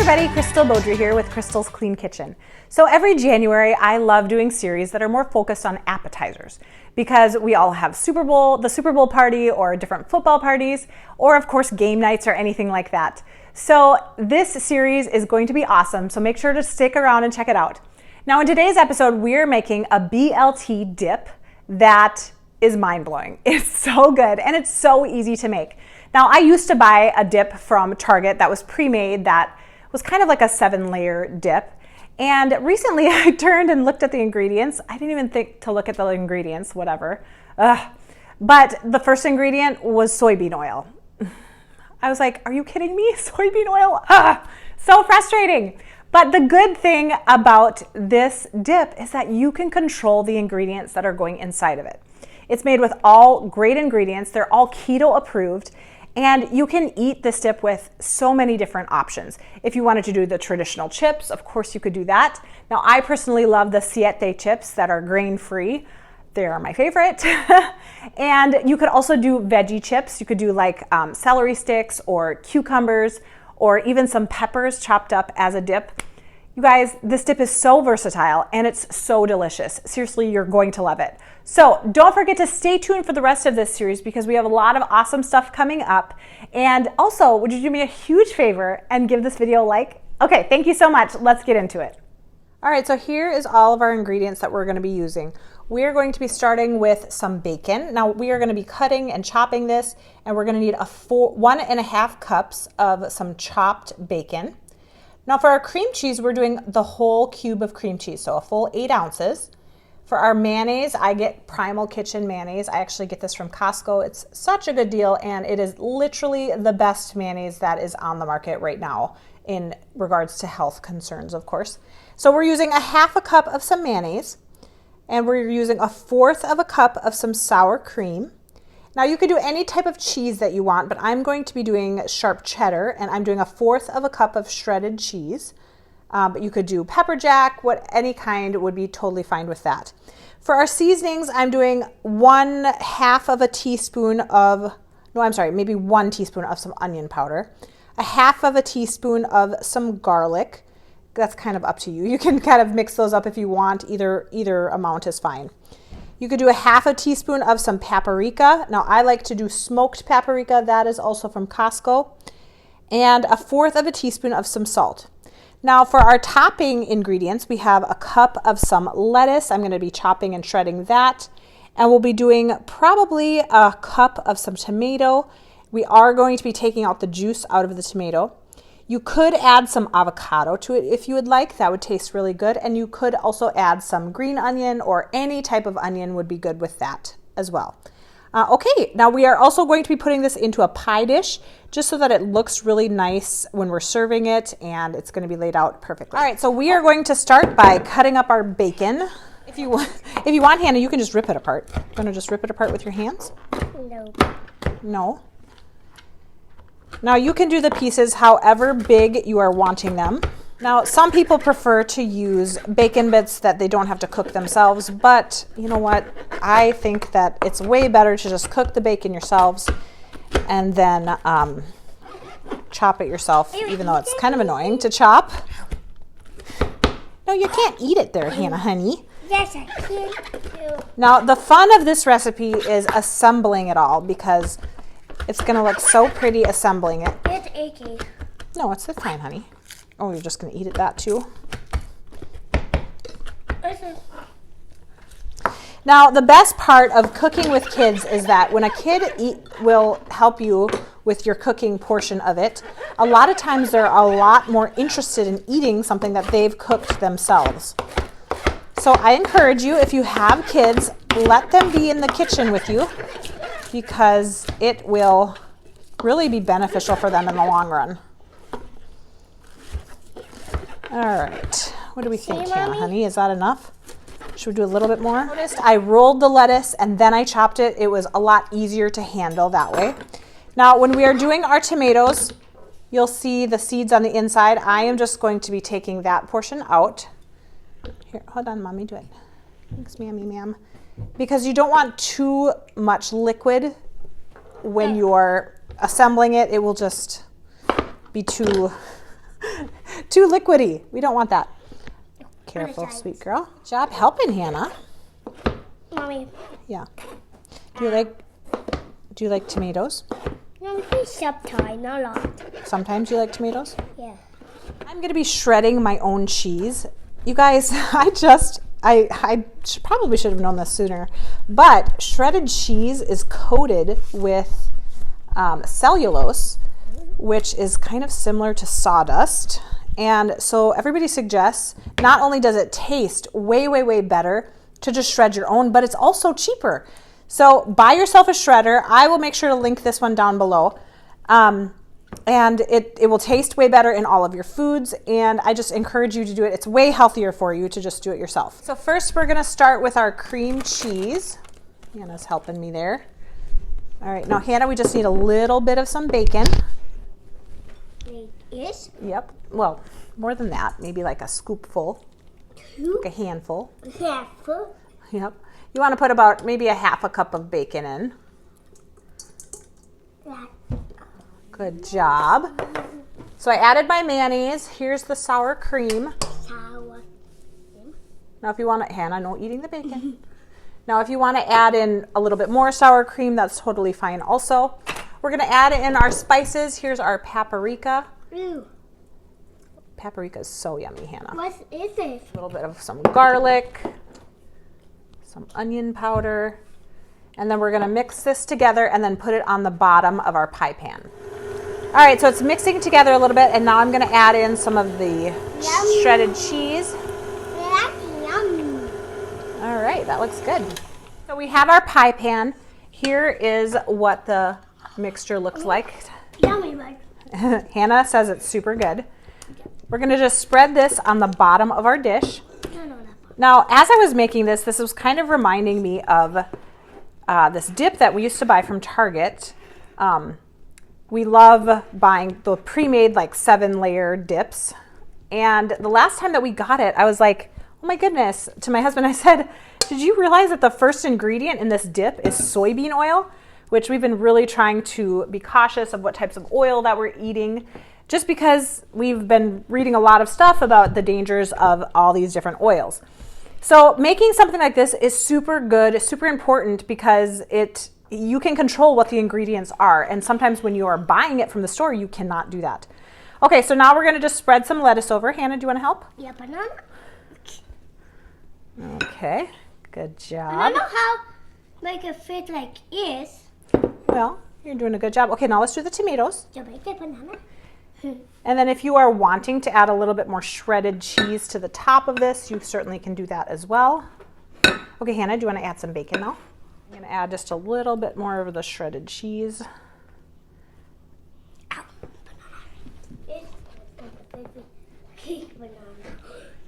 everybody, Crystal Beaudry here with Crystal's Clean Kitchen. So every January, I love doing series that are more focused on appetizers because we all have the Super Bowl party or different football parties, or of course game nights or anything like that. So this series is going to be awesome, so make sure to stick around and check it out. Now in today's episode, we're making a BLT dip that is mind-blowing. It's so good and it's so easy to make. Now I used to buy a dip from Target that was pre-made that was kind of like a 7-layer dip. And recently I turned and looked at the ingredients. I didn't even think to look at the ingredients, whatever. But the first ingredient was soybean oil. I was like, are you kidding me? Soybean oil? So frustrating. But the good thing about this dip is that you can control the ingredients that are going inside of it. It's made with all great ingredients. They're all keto approved. And you can eat this dip with so many different options. If you wanted to do the traditional chips, of course you could do that. Now I personally love the siete chips that are grain-free. They are my favorite. And you could also do veggie chips. You could do like celery sticks or cucumbers or even some peppers chopped up as a dip. You guys, this dip is so versatile and it's so delicious. Seriously, you're going to love it. So don't forget to stay tuned for the rest of this series because we have a lot of awesome stuff coming up. And also, would you do me a huge favor and give this video a like? Okay, thank you so much. Let's get into it. All right, so here is all of our ingredients that we're going to be using. We are going to be starting with some bacon. Now we are going to be cutting and chopping this, and we're going to need 1.5 cups of some chopped bacon. Now for our cream cheese, we're doing the whole cube of cream cheese, so a full 8 ounces. For our mayonnaise, I get Primal Kitchen mayonnaise. I actually get this from Costco. It's such a good deal, and it is literally the best mayonnaise that is on the market right now in regards to health concerns, of course. So we're using 1/2 cup of some mayonnaise, and we're using 1/4 cup of some sour cream. Now you could do any type of cheese that you want, but I'm going to be doing sharp cheddar, and I'm doing 1/4 cup of shredded cheese. But you could do pepper jack, any kind would be totally fine with that. For our seasonings, I'm doing 1/2 teaspoon of, maybe 1 teaspoon of some onion powder, 1/2 teaspoon of some garlic. That's kind of up to you. You can kind of mix those up if you want. Either amount is fine. You could do 1/2 teaspoon of some paprika. Now I like to do smoked paprika. That is also from Costco. And 1/4 teaspoon of some salt. Now for our topping ingredients, we have 1 cup of some lettuce. I'm going to be chopping and shredding that. And we'll be doing probably 1 cup of some tomato. We are going to be taking out the juice out of the tomato. You could add some avocado to it if you would like. That would taste really good. And you could also add some green onion, or any type of onion would be good with that as well. Okay, now we are also going to be putting this into a pie dish just so that it looks really nice when we're serving it, and it's going to be laid out perfectly. All right, so we are going to start by cutting up our bacon. If you want, Hannah, you can just rip it apart. You want to just rip it apart with your hands? No. No? Now you can do the pieces however big you are wanting them. Now some people prefer to use bacon bits that they don't have to cook themselves, but you know what? I think that it's way better to just cook the bacon yourselves and then chop it yourself, even though it's kind of annoying to chop. No, you can't eat it there, Hannah, honey. Yes, I can. Now the fun of this recipe is assembling it all, because it's going to look so pretty assembling it. It's achy. No, it's fine, honey. Oh, you're just going to eat it that too? Now, the best part of cooking with kids is that when a kid will help you with your cooking portion of it, a lot of times they're a lot more interested in eating something that they've cooked themselves. So I encourage you, if you have kids, let them be in the kitchen with you, because it will really be beneficial for them in the long run. All right, what do we think, Hannah, honey? Is that enough? Should we do a little bit more? Noticed I rolled the lettuce and then I chopped it. It was a lot easier to handle that way. Now, when we are doing our tomatoes, you'll see the seeds on the inside. I am just going to be taking that portion out. Here, hold on, Mommy, do it. Thanks, Mammy, ma'am. Because you don't want too much liquid when you're assembling it. It will just be too too liquidy. We don't want that. Careful, sides. sweet girl. Good job helping, Hannah. Mommy. Yeah. Do you like tomatoes? No, please sometimes, not a lot. Sometimes you like tomatoes? Yeah. I'm gonna be shredding my own cheese. You guys, I probably should have known this sooner, but shredded cheese is coated with cellulose, which is kind of similar to sawdust. And so everybody suggests not only does it taste way, way, way better to just shred your own, but it's also cheaper. So buy yourself a shredder. I will make sure to link this one down below. And it will taste way better in all of your foods. And I just encourage you to do it. It's way healthier for you to just do it yourself. So first we're gonna start with our cream cheese. Hannah's helping me there. All right, now Hannah, we just need a little bit of some bacon. Yes? Yep, well, more than that, maybe like a scoopful, like a handful. Half. Yep. You want to put about maybe a half a cup of bacon in. Good job. So I added my mayonnaise. Here's the sour cream. Sour. Now if you want to, Hannah, no eating the bacon. Now if you want to add in a little bit more sour cream, that's totally fine also. We're going to add in our spices. Here's our paprika. Ooh. Paprika is so yummy, Hannah. What is this? A little bit of some garlic, some onion powder, and then we're gonna mix this together and then put it on the bottom of our pie pan. All right, so it's mixing together a little bit, and now I'm gonna add in some of the shredded cheese. Yum. All right, that looks good. So we have our pie pan. Here is what the mixture looks like. Yummy, bud. Hannah says it's super good. We're gonna just spread this on the bottom of our dish. No. Now, as I was making this was kind of reminding me of this dip that we used to buy from Target. We love buying the pre-made like 7-layer dips. And the last time that we got it, I was like, oh my goodness. To my husband, I said, did you realize that the first ingredient in this dip is soybean oil? Which we've been really trying to be cautious of what types of oil that we're eating, just because we've been reading a lot of stuff about the dangers of all these different oils. So making something like this is super good, super important, because you can control what the ingredients are. And sometimes when you are buying it from the store, you cannot do that. Okay, so now we're gonna just spread some lettuce over. Hannah, do you wanna help? Yeah, banana. Okay, good job. I don't know how make it fit like this. Well, you're doing a good job. Okay, now let's do the tomatoes. You make it banana. And then if you are wanting to add a little bit more shredded cheese to the top of this, you certainly can do that as well. Okay, Hannah, do you want to add some bacon now? I'm going to add just a little bit more of the shredded cheese. Ow.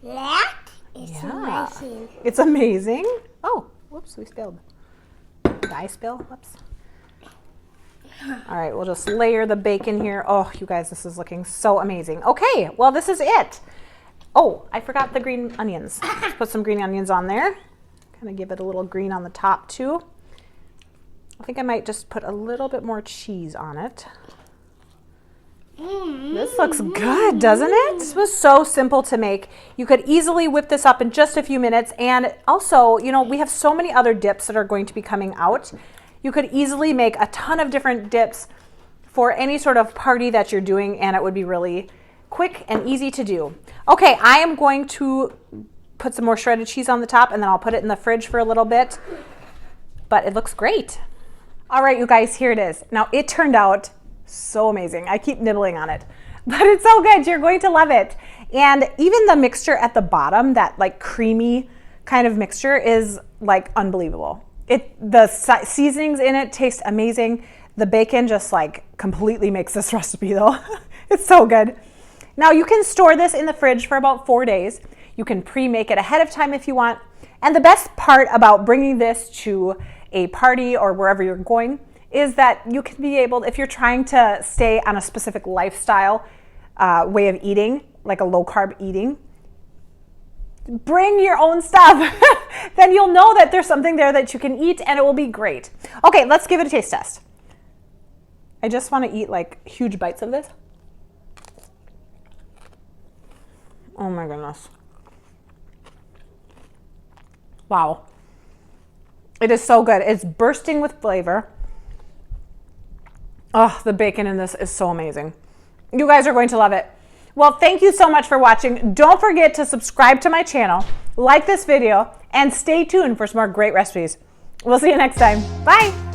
That is amazing. It's amazing. Oh, whoops, we spilled. Did I spill? Whoops. All right, we'll just layer the bacon here. Oh, you guys, this is looking so amazing. Okay, well, this is it. Oh, I forgot the green onions. Let's put some green onions on there. Kind of give it a little green on the top too. I think I might just put a little bit more cheese on it. This looks good, doesn't it? This was so simple to make. You could easily whip this up in just a few minutes. And also, you know, we have so many other dips that are going to be coming out. You could easily make a ton of different dips for any sort of party that you're doing, and it would be really quick and easy to do. Okay, I am going to put some more shredded cheese on the top, and then I'll put it in the fridge for a little bit. But it looks great. All right, you guys, here it is. Now, it turned out so amazing. I keep nibbling on it, but it's so good. You're going to love it. And even the mixture at the bottom, that like creamy kind of mixture, is like unbelievable. The seasonings in it taste amazing. The bacon just like completely makes this recipe though. It's so good. Now you can store this in the fridge for about 4 days. You can pre-make it ahead of time if you want. And the best part about bringing this to a party or wherever you're going is that you can be able, if you're trying to stay on a specific lifestyle way of eating, like a low carb eating, bring your own stuff. Then you'll know that there's something there that you can eat and it will be great. Okay, let's give it a taste test. I just want to eat like huge bites of this. Oh my goodness. Wow. It is so good. It's bursting with flavor. Oh, the bacon in this is so amazing. You guys are going to love it. Well, thank you so much for watching. Don't forget to subscribe to my channel, like this video, and stay tuned for some more great recipes. We'll see you next time. Bye.